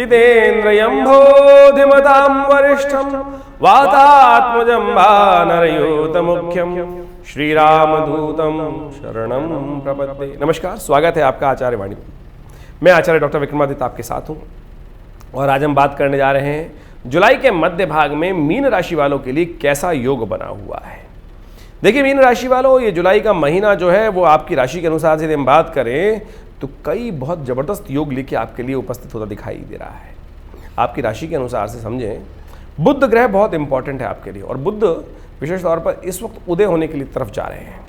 जितेन्द्रियं बोधिमतां वरिष्ठं वातात्मजं वानरयूतमुख्यं श्रीरामदूतं शरणं प्रपद्ये। नमस्कार, स्वागत है आपका आचार्य वाणी में। मैं आचार्य डॉक्टर विक्रमादित्य आपके साथ हूँ और आज हम बात करने जा रहे हैं जुलाई के मध्य भाग में मीन राशि वालों के लिए कैसा योग बना हुआ है। देखिए मीन राशि वालों, ये जुलाई का महीना जो है वो आपकी राशि के अनुसार से यदि हम बात करें तो कई बहुत ज़बरदस्त योग लेके आपके लिए उपस्थित होता दिखाई दे रहा है। आपकी राशि के अनुसार से समझें, बुध ग्रह बहुत इंपॉर्टेंट है आपके लिए और बुध विशेष तौर पर इस वक्त उदय होने के लिए तरफ जा रहे हैं।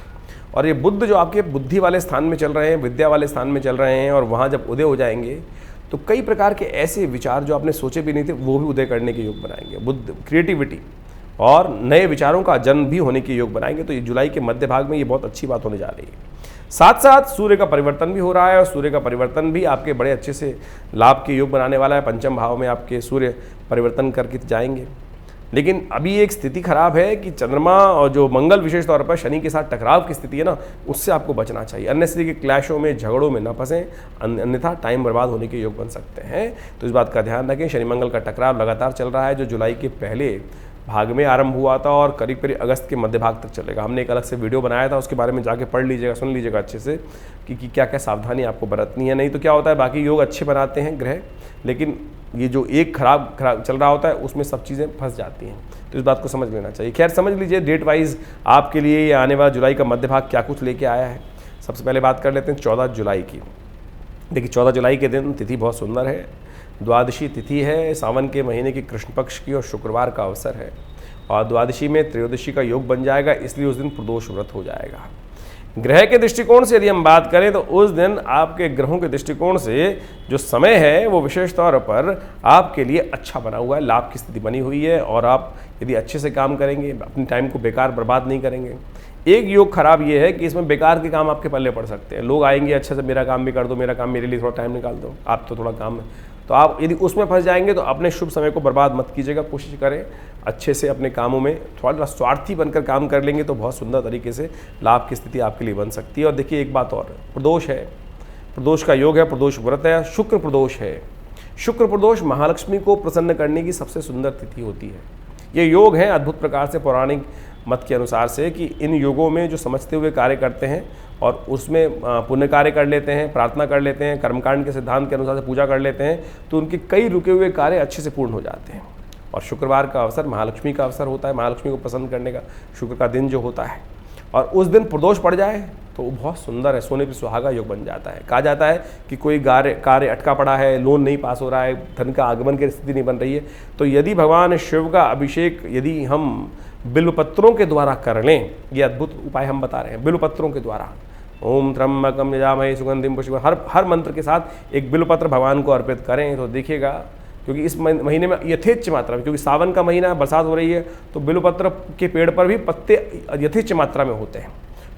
और ये बुध जो आपके बुद्धि वाले स्थान में चल रहे हैं, विद्या वाले स्थान में चल रहे हैं, और वहाँ जब उदय हो जाएंगे तो कई प्रकार के ऐसे विचार जो आपने सोचे भी नहीं थे वो भी उदय करने के योग बनाएंगे। बुध क्रिएटिविटी और नए विचारों का जन्म भी होने के योग बनाएंगे। तो ये जुलाई के मध्य भाग में ये बहुत अच्छी बात होने जा रही है। साथ साथ सूर्य का परिवर्तन भी हो रहा है और सूर्य का परिवर्तन भी आपके बड़े अच्छे से लाभ के योग बनाने वाला है। पंचम भाव में आपके सूर्य परिवर्तन करके जाएंगे, लेकिन अभी एक स्थिति खराब है कि चंद्रमा और जो मंगल विशेष तौर पर शनि के साथ टकराव की स्थिति है ना, उससे आपको बचना चाहिए। अन्य स्थिति के क्लैशों में, झगड़ों में न फंसें, अन्यथा टाइम बर्बाद होने के योग बन सकते हैं। तो इस बात का ध्यान रखें। शनि मंगल का टकराव लगातार चल रहा है जो जुलाई के पहले भाग में आरंभ हुआ था और करीब करीब अगस्त के मध्य भाग तक चलेगा। हमने एक अलग से वीडियो बनाया था, उसके बारे में जाके पढ़ लीजिएगा, सुन लीजिएगा अच्छे से कि क्या क्या सावधानी आपको बरतनी है। नहीं तो क्या होता है, बाकी योग अच्छे बनाते हैं ग्रह, लेकिन ये जो एक खराब चल रहा होता है उसमें सब चीज़ें फंस जाती हैं। तो इस बात को समझ लेना चाहिए। खैर, समझ लीजिए डेट वाइज आपके लिए ये आने वाला जुलाई का मध्य भाग क्या कुछ लेके आया है। सबसे पहले बात कर लेते हैं 14 जुलाई की। देखिए 14 जुलाई के दिन तिथि बहुत सुंदर है, द्वादशी तिथि है, सावन के महीने की कृष्ण पक्ष की और शुक्रवार का अवसर है। और द्वादशी में त्रयोदशी का योग बन जाएगा, इसलिए उस दिन प्रदोष व्रत हो जाएगा। ग्रह के दृष्टिकोण से यदि हम बात करें तो उस दिन आपके ग्रहों के दृष्टिकोण से जो समय है वो विशेष तौर पर आपके लिए अच्छा बना हुआ है, लाभ की स्थिति बनी हुई है। और आप यदि अच्छे से काम करेंगे, अपने टाइम को बेकार बर्बाद नहीं करेंगे। एक योग खराब ये है कि इसमें बेकार के काम आपके पल्ले पड़ सकते हैं। लोग आएंगे, अच्छे से मेरा काम भी कर दो, मेरा काम मेरे लिए थोड़ा टाइम निकाल दो, आप तो थोड़ा काम है, तो आप यदि उसमें फंस जाएंगे तो अपने शुभ समय को बर्बाद मत कीजिएगा। कोशिश करें अच्छे से अपने कामों में थोड़ा स्वार्थी बनकर काम कर लेंगे तो बहुत सुंदर तरीके से लाभ की स्थिति आपके लिए बन सकती है। और देखिए एक बात और, प्रदोष है, प्रदोष का योग है, प्रदोष व्रत है, शुक्र प्रदोष है। शुक्र प्रदोष महालक्ष्मी को प्रसन्न करने की सबसे सुंदर तिथि होती है। ये योग है अद्भुत प्रकार से पौराणिक मत के अनुसार से कि इन योगों में जो समझते हुए कार्य करते हैं और उसमें पुण्य कार्य कर लेते हैं, प्रार्थना कर लेते हैं, कर्मकांड के सिद्धांत के अनुसार से पूजा कर लेते हैं, तो उनके कई रुके हुए कार्य अच्छे से पूर्ण हो जाते हैं। और शुक्रवार का अवसर महालक्ष्मी का अवसर होता है, महालक्ष्मी को प्रसन्न करने का शुक्र का दिन जो होता है, और उस दिन प्रदोष पड़ जाए तो वो बहुत सुंदर है, सोने पे सुहागा योग बन जाता है। कहा जाता है कि कोई कार्य अटका पड़ा है, लोन नहीं पास हो रहा है, धन का आगमन की स्थिति नहीं बन रही है, तो यदि भगवान शिव का अभिषेक यदि हम बिल्वपत्रों के द्वारा कर लें, ये अद्भुत उपाय हम बता रहे हैं, बिल्वपत्रों के द्वारा, ओम त्र्यंबकम यजामहे सुगंधिम पुष्टिवर्धनम, हर मंत्र के साथ एक बिल्वपत्र भगवान को अर्पित करें तो देखिएगा, क्योंकि इस महीने में यथेच्छ मात्रा में, क्योंकि सावन का महीना है, बरसात हो रही है, तो बिल्वपत्र के पेड़ पर भी पत्ते यथेच्छ मात्रा में होते हैं,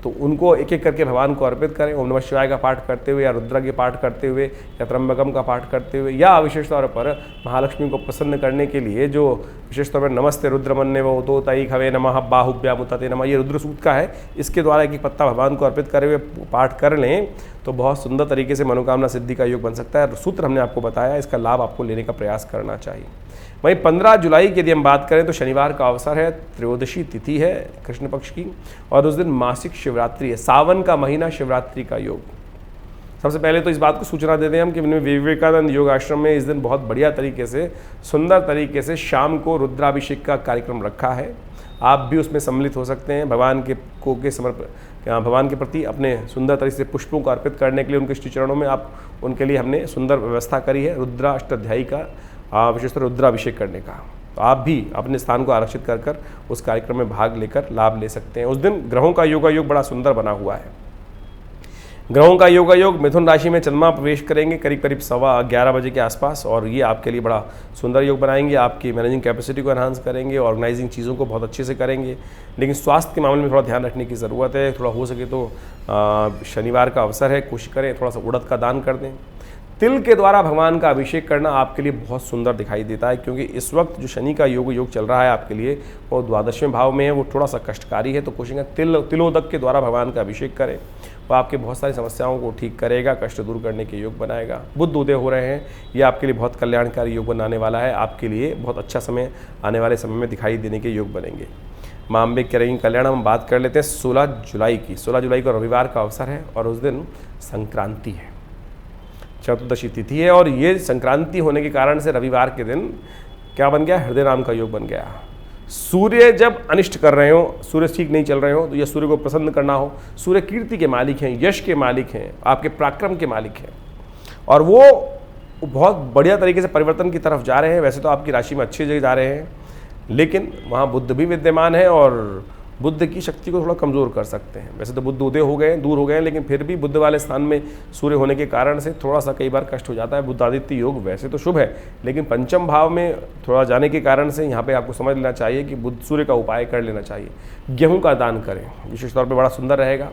तो उनको एक एक करके भगवान को अर्पित करें। ओम नमः शिवाय का पाठ करते हुए या रुद्र के पाठ करते हुए या त्र्यंबकम का पाठ करते हुए, या विशेष तौर पर महालक्ष्मी को प्रसन्न करने के लिए जो विशेष तौर पर नमस्ते रुद्रमन्ये वो तो तई खवे नमः बाहुभ्यामुतते नमः, ये रुद्र सूक्त का है, इसके द्वारा एक पत्ता भगवान को अर्पित करे हुए पाठ कर लें तो बहुत सुंदर तरीके से मनोकामना सिद्धि का योग बन सकता है। सूत्र हमने आपको बताया, इसका लाभ आपको लेने का प्रयास करना चाहिए। वहीं 15 जुलाई की यदि हम बात करें तो शनिवार का अवसर है, त्रयोदशी तिथि है कृष्ण पक्ष की, और उस दिन मासिक शिवरात्रि है, सावन का महीना, शिवरात्रि का योग। सबसे पहले तो इस बात को सूचना देते हैं हम कि विवेकानंद योग आश्रम में इस दिन बहुत बढ़िया तरीके से, सुंदर तरीके से शाम को रुद्राभिषेक का कार्यक्रम रखा है। आप भी उसमें सम्मिलित हो सकते हैं। भगवान के प्रति अपने सुंदर तरीके से पुष्पों को अर्पित करने के लिए उनके श्री चरणों में आप, उनके लिए हमने सुंदर व्यवस्था करी है रुद्राष्टाध्यायी का, विशेषकर रुद्राभिषेक करने का। तो आप भी अपने स्थान को आरक्षित कर उस कार्यक्रम में भाग लेकर लाभ ले सकते हैं। उस दिन ग्रहों का योग बड़ा सुंदर बना हुआ है। ग्रहों का योग मिथुन राशि में चंद्रमा प्रवेश करेंगे करीब 11:15 बजे के आसपास, और ये आपके लिए बड़ा सुंदर योग बनाएंगे, आपकी मैनेजिंग कैपेसिटी को एनहांस करेंगे, ऑर्गेनाइजिंग चीज़ों को बहुत अच्छे से करेंगे। लेकिन स्वास्थ्य के मामले में थोड़ा ध्यान रखने की ज़रूरत है। थोड़ा हो सके तो शनिवार का अवसर है, कोशिश करें थोड़ा सा उड़द का दान कर दें। तिल के द्वारा भगवान का अभिषेक करना आपके लिए बहुत सुंदर दिखाई देता है, क्योंकि इस वक्त जो शनि का योग चल रहा है आपके लिए वो 12वें भाव में है, वो थोड़ा सा कष्टकारी है। तो कोशिश करें तिलोदक के द्वारा भगवान का अभिषेक करें, वो आपके बहुत सारी समस्याओं को ठीक करेगा, कष्ट दूर करने के योग बनाएगा। बुध उदय हो रहे हैं, ये आपके लिए बहुत कल्याणकारी योग बनाने वाला है, आपके लिए बहुत अच्छा समय आने वाले समय में दिखाई देने के योग बनेंगे। माँ अम्बे करेंगे कल्याण। हम बात कर लेते हैं 16 जुलाई की। 16 जुलाई को रविवार का अवसर है और उस दिन संक्रांति है, चतुर्दशी तिथि है, और ये संक्रांति होने के कारण से रविवार के दिन क्या बन गया, हृदय नाम का योग बन गया। सूर्य जब अनिष्ट कर रहे हो, सूर्य ठीक नहीं चल रहे हो, तो यह सूर्य को प्रसन्न करना हो, सूर्य कीर्ति के मालिक हैं, यश के मालिक हैं, आपके पराक्रम के मालिक हैं, और वो बहुत बढ़िया तरीके से परिवर्तन की तरफ जा रहे हैं। वैसे तो आपकी राशि में अच्छी जगह जा रहे हैं, लेकिन वहाँ बुध भी विद्यमान है और बुद्ध की शक्ति को थोड़ा कमज़ोर कर सकते हैं। वैसे तो बुद्ध उदय हो गए, दूर हो गए, लेकिन फिर भी बुद्ध वाले स्थान में सूर्य होने के कारण से थोड़ा सा कई बार कष्ट हो जाता है। बुद्ध आदित्य योग वैसे तो शुभ है, लेकिन पंचम भाव में थोड़ा जाने के कारण से यहाँ पे आपको समझ लेना चाहिए कि बुद्ध सूर्य का उपाय कर लेना चाहिए। गेहूँ का दान करें, विशेष तौर पर बड़ा सुंदर रहेगा,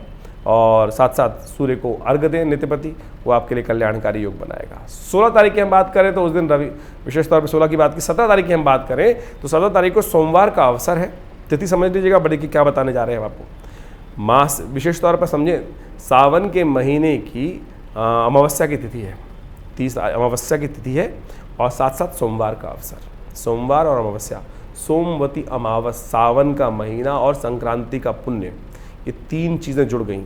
और साथ साथ सूर्य को अर्घ दें नित्यप्रति, वो आपके लिए कल्याणकारी योग बनाएगा। 16 तारीख की हम बात करें तो उस दिन रवि, विशेष तौर पर 16 की बात की, 17 तारीख की हम बात करें तो 17 तारीख को सोमवार का अवसर है। तिथि समझ लीजिएगा बड़े की क्या बताने जा रहे हैं हम आपको। मास विशेष तौर पर समझें, सावन के महीने की अमावस्या की तिथि है, 30 अमावस्या की तिथि है, और साथ साथ सोमवार का अवसर। सोमवार और अमावस्या, सोमवती अमावस, सावन का महीना और संक्रांति का पुण्य, ये 3 चीज़ें जुड़ गई।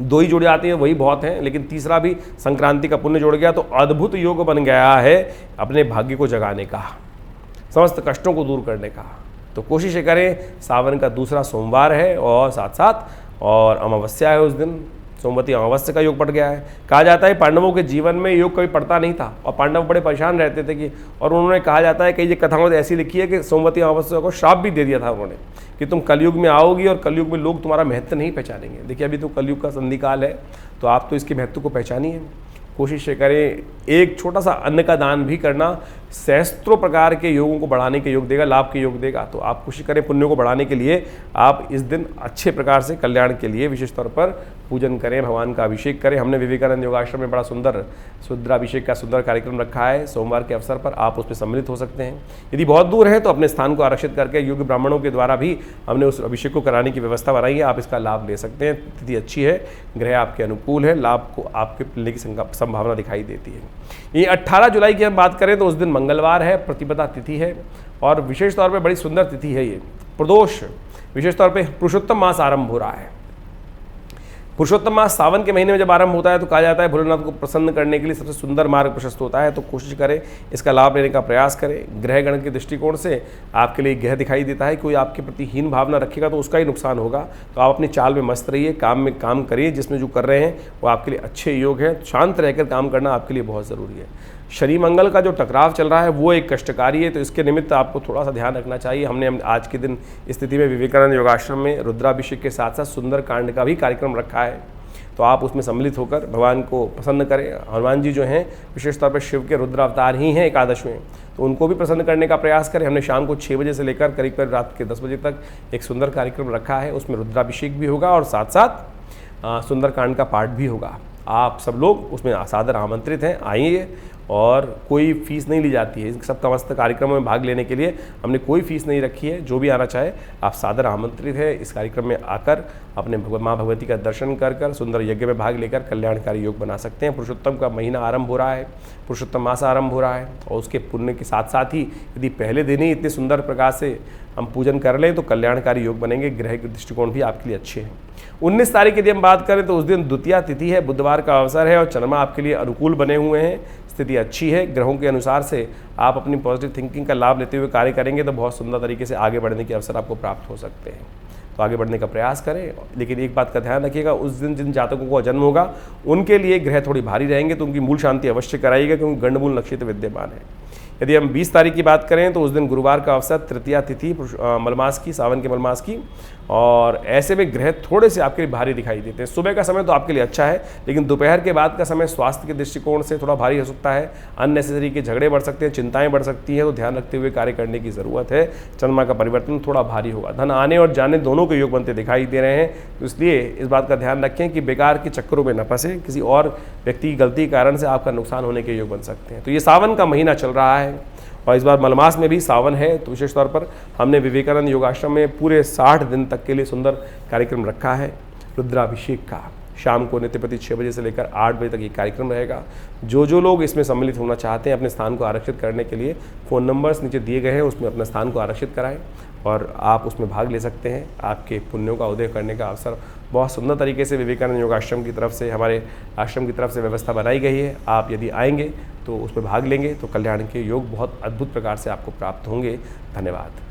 2 ही जुड़ जाती हैं वही बहुत हैं, लेकिन तीसरा भी संक्रांति का पुण्य जुड़ गया तो अद्भुत योग बन गया है अपने भाग्य को जगाने का, समस्त कष्टों को दूर करने का। तो कोशिश करें, सावन का दूसरा सोमवार है और साथ साथ और अमावस्या है, उस दिन सोमवती अमावस्या का योग पड़ गया है। कहा जाता है पांडवों के जीवन में योग कभी पड़ता नहीं था और पांडव बड़े परेशान रहते थे कि, और उन्होंने कहा जाता है कई कथाओं में ऐसी लिखी है कि सोमवती अमावस्या को श्राप भी दे दिया था उन्होंने कि तुम कलयुग में आओगी और कलयुग में लोग तुम्हारा महत्व नहीं पहचानेंगे। देखिए अभी तो कलयुग का संधिकाल है, तो आप तो इसके महत्व को पहचानिए। कोशिश करें, एक छोटा सा अन्न का दान भी करना सहस्त्रों प्रकार के योगों को बढ़ाने के योग देगा, लाभ के योग देगा। तो आप कोशिश करें पुण्यों को बढ़ाने के लिए, आप इस दिन अच्छे प्रकार से कल्याण के लिए विशेष तौर पर पूजन करें, भगवान का अभिषेक करें। हमने विवेकानंद योगाश्रम में बड़ा सुंदर रुद्राभिषेक का सुंदर कार्यक्रम रखा है, सोमवार के अवसर पर आप उसमें सम्मिलित हो सकते हैं। यदि बहुत दूर है तो अपने स्थान को आरक्षित करके योग्य ब्राह्मणों के द्वारा भी हमने उस अभिषेक को कराने की व्यवस्था बनाई है, आप इसका लाभ ले सकते हैं। तिथि अच्छी है, ग्रह आपके अनुकूल है, लाभ को आपके मिलने की संभावना दिखाई देती है। ये 18 जुलाई की हम बात करें तो उस दिन मंगलवार है, प्रतिपदा तिथि है, और विशेष तौर पे बड़ी सुंदर तिथि है ये प्रदोष। विशेष तौर पे पुरुषोत्तम मास आरंभ हो रहा है। पुरुषोत्तम मास सावन के महीने में जब आरंभ होता है तो कहा जाता है भोलेनाथ को प्रसन्न करने के लिए सबसे सुंदर मार्ग प्रशस्त होता है। तो कोशिश करें, इसका लाभ लेने का प्रयास करें। ग्रह गण के दृष्टिकोण से आपके लिए ग्रह दिखाई देता है, कोई आपके प्रति हीन भावना रखेगा तो उसका ही नुकसान होगा। तो आप अपनी चाल में मस्त रहिए, काम में काम करिए, जिसमें जो कर रहे हैं वो आपके लिए अच्छे योग हैं। शांत रहकर काम करना आपके लिए बहुत ज़रूरी है। शनि मंगल का जो टकराव चल रहा है वो एक कष्टकारी है, तो इसके निमित्त आपको थोड़ा सा ध्यान रखना चाहिए। हमने आज के दिन स्थिति में विवेकानंद योगाश्रम में रुद्राभिषेक के साथ साथ सुंदर कांड का भी कार्यक्रम रखा है, तो आप उसमें सम्मिलित होकर भगवान को प्रसन्न करें। हनुमान जी जो हैं विशेष तौर पर शिव के रुद्र अवतार ही हैं एकादशवें, तो उनको भी प्रसन्न करने का प्रयास करें। हमने शाम को 6 बजे से लेकर करीब करीब रात के 10 बजे तक एक सुंदर कार्यक्रम रखा है, उसमें रुद्राभिषेक भी होगा और साथ साथ सुंदर कांड का पाठ भी होगा। आप सब लोग उसमें सादर आमंत्रित हैं, आइए, और कोई फीस नहीं ली जाती है। इन सब समस्त कार्यक्रमों में भाग लेने के लिए हमने कोई फीस नहीं रखी है। जो भी आना चाहे आप सादर आमंत्रित है इस कार्यक्रम में आकर अपने माँ भगवती का दर्शन कर सुंदर यज्ञ में भाग लेकर कल्याणकारी योग बना सकते हैं। पुरुषोत्तम का महीना आरंभ हो रहा है, पुरुषोत्तम मास आरंभ हो रहा है, और उसके पुण्य के साथ साथ ही यदि पहले दिन ही इतने सुंदर प्रकार से हम पूजन कर लें तो कल्याणकारी योग बनेंगे। ग्रह के दृष्टिकोण भी आपके लिए अच्छे हैं। 19 तारीख की यदि हम बात करें तो उस दिन द्वितीया तिथि है, बुधवार का अवसर है, और चंद्रमा आपके लिए अनुकूल बने हुए हैं। स्थिति अच्छी है, ग्रहों के अनुसार से आप अपनी पॉजिटिव थिंकिंग का लाभ लेते हुए कार्य करेंगे तो बहुत सुंदर तरीके से आगे बढ़ने के अवसर आपको प्राप्त हो सकते हैं। तो आगे बढ़ने का प्रयास करें, लेकिन एक बात का ध्यान रखिएगा, उस दिन जिन जातकों का जन्म होगा उनके लिए ग्रह थोड़ी भारी रहेंगे, तो उनकी मूल शांति अवश्य कराइएगा, क्योंकि गंडमूल नक्षत्र विद्यमान है। यदि हम 20 तारीख की बात करें तो उस दिन गुरुवार का अवसर, तृतीया तिथि मलमास की, सावन के मलमास की, और ऐसे में ग्रह थोड़े से आपके लिए भारी दिखाई देते हैं। सुबह का समय तो आपके लिए अच्छा है, लेकिन दोपहर के बाद का समय स्वास्थ्य के दृष्टिकोण से थोड़ा भारी हो सकता है। अननेसेसरी के झगड़े बढ़ सकते हैं, चिंताएं बढ़ सकती हैं, तो ध्यान रखते हुए कार्य करने की ज़रूरत है। चंद्रमा का परिवर्तन थोड़ा भारी होगा। धन आने और जाने दोनों के योग बनते दिखाई दे रहे हैं, तो इसलिए इस बात का ध्यान रखें कि बेकार के चक्करों में न फंसे। किसी और व्यक्ति की गलती के कारण से आपका नुकसान होने के योग बन सकते हैं। तो ये सावन का महीना चल रहा है और इस बार मलमास में भी सावन है, तो विशेष तौर पर हमने विवेकानंद योगाश्रम में पूरे 60 दिन तक के लिए सुंदर कार्यक्रम रखा है रुद्राभिषेक का। शाम को नित्यप्रति 6 बजे से लेकर 8 बजे तक ये कार्यक्रम रहेगा। जो लोग इसमें सम्मिलित होना चाहते हैं, अपने स्थान को आरक्षित करने के लिए फ़ोन नंबर्स नीचे दिए गए हैं, उसमें अपना स्थान को आरक्षित कराएं और आप उसमें भाग ले सकते हैं। आपके पुण्यों का उदय करने का अवसर बहुत सुंदर तरीके से विवेकानंद योगाश्रम की तरफ से, हमारे आश्रम की तरफ से व्यवस्था बनाई गई है। आप यदि आएंगे तो उसमें भाग लेंगे तो कल्याण के योग बहुत अद्भुत प्रकार से आपको प्राप्त होंगे। धन्यवाद।